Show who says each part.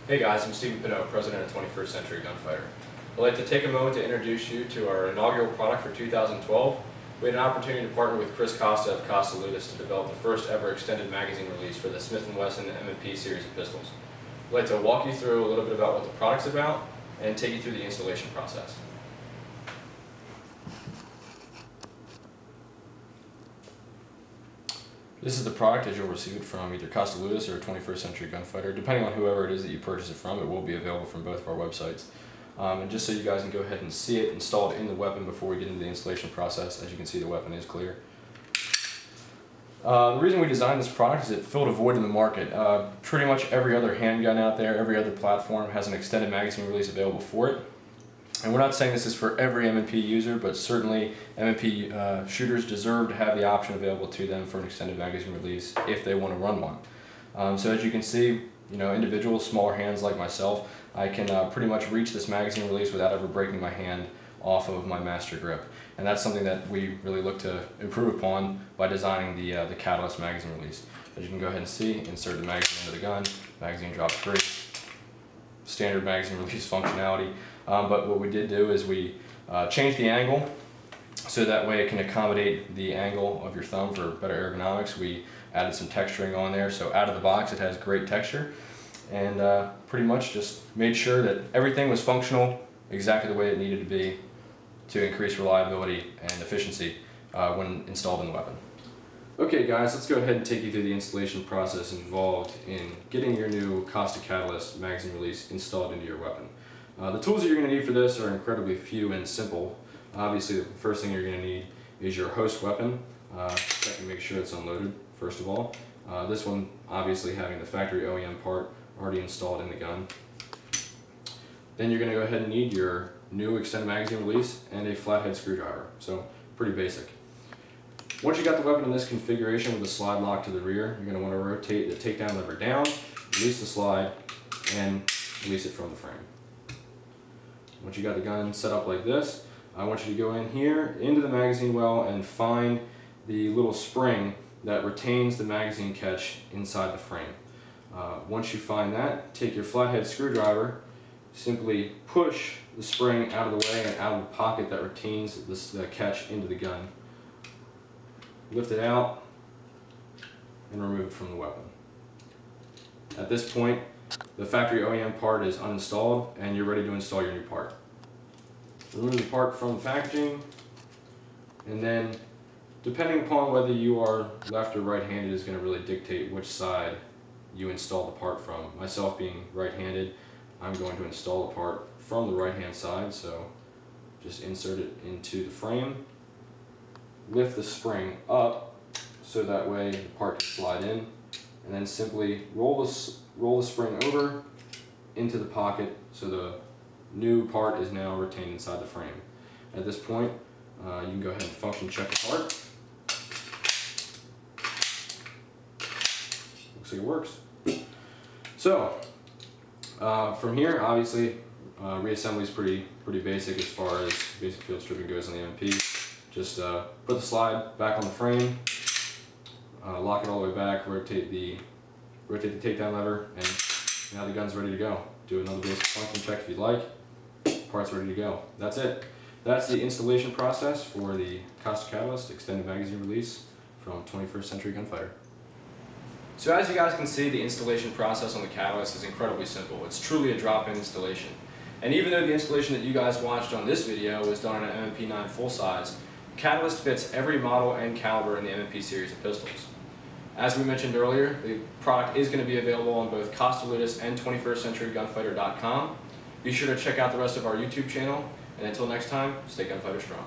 Speaker 1: Hey guys, I'm Pineau, president of 21st Century Gunfighter. I'd like to take a moment to introduce you to our inaugural product for 2012. We had an opportunity to partner with Costa of Costa Ludus to develop the first ever extended magazine release for the Smith & Wesson M&P series of pistols. I'd like to walk you through a little bit about what the product's about and take you through the installation process. This is the product as you'll receive it from either Costa Ludus or 21st Century Gunfighter. Depending on whoever it is that you purchase it from, it will be available from both of our websites. And just so you guys can go ahead and see it installed in the weapon before we get into the installation process, as you can see the weapon is clear. The reason we designed this product is it filled a void in the market. Pretty much every other handgun out there, every other platform has an extended magazine release available for it. And we're not saying this is for every M&P user, but certainly M&P shooters deserve to have the option available to them for an extended magazine release if they want to run one. So as you can see, individuals, smaller hands like myself, I can pretty much reach this magazine release without ever breaking my hand off of my master grip. And that's something that we really look to improve upon by designing the Catalyst magazine release. As you can go ahead and see, insert the magazine into the gun, magazine drop free, standard magazine release functionality. But what we did do is we changed the angle so that way it can accommodate the angle of your thumb for better ergonomics. We added some texturing on there, so out of the box it has great texture, and pretty much just made sure that everything was functional exactly the way it needed to be to increase reliability and efficiency when installed in the weapon. Okay guys, let's go ahead and take you through the installation process involved in getting your new Costa Catalyst magazine release installed into your weapon. The tools that you're going to need for this are incredibly few and simple. Obviously, the first thing you're going to need is your host weapon. Check and make sure it's unloaded, first of all. This one obviously having the factory OEM part already installed in the gun. Then you're going to go ahead and need your new extended magazine release and a flathead screwdriver. So, pretty basic. Once you got the weapon in this configuration with the slide lock to the rear, you're going to want to rotate the takedown lever down, release the slide, and release it from the frame. Once you got the gun set up like this, I want you to go in here into the magazine well and find the little spring that retains the magazine catch inside the frame. Once you find that, take your flathead screwdriver, simply push the spring out of the way and out of the pocket that retains the catch into the gun. Lift it out and remove it from the weapon. At this point, the factory OEM part is uninstalled and you're ready to install your new part. Remove the part from the packaging, and then depending upon whether you are left or right-handed is going to really dictate which side you install the part from. Myself being right-handed, I'm going to install the part from the right-hand side, so just insert it into the frame, lift the spring up so that way the part can slide in, and then simply roll the spring over into the pocket so the new part is now retained inside the frame. At this point, you can go ahead and function check the part. Looks like it works. So, from here, obviously, reassembly is pretty basic as far as basic field stripping goes on the M&P. Just put the slide back on the frame, lock it all the way back, rotate the takedown lever, and now the gun's ready to go. Do another basic function check if you'd like. Part's ready to go. That's it. That's the installation process for the Costa Catalyst extended magazine release from 21st Century Gunfighter. So as you guys can see, the installation process on the Catalyst is incredibly simple. It's truly a drop-in installation. And even though the installation that you guys watched on this video was done on an M&P 9 full size, Catalyst fits every model and caliber in the M&P series of pistols. As we mentioned earlier, the product is going to be available on both Costa Ludus and 21stCenturyGunfighter.com. Be sure to check out the rest of our YouTube channel, and until next time, stay gunfighter strong.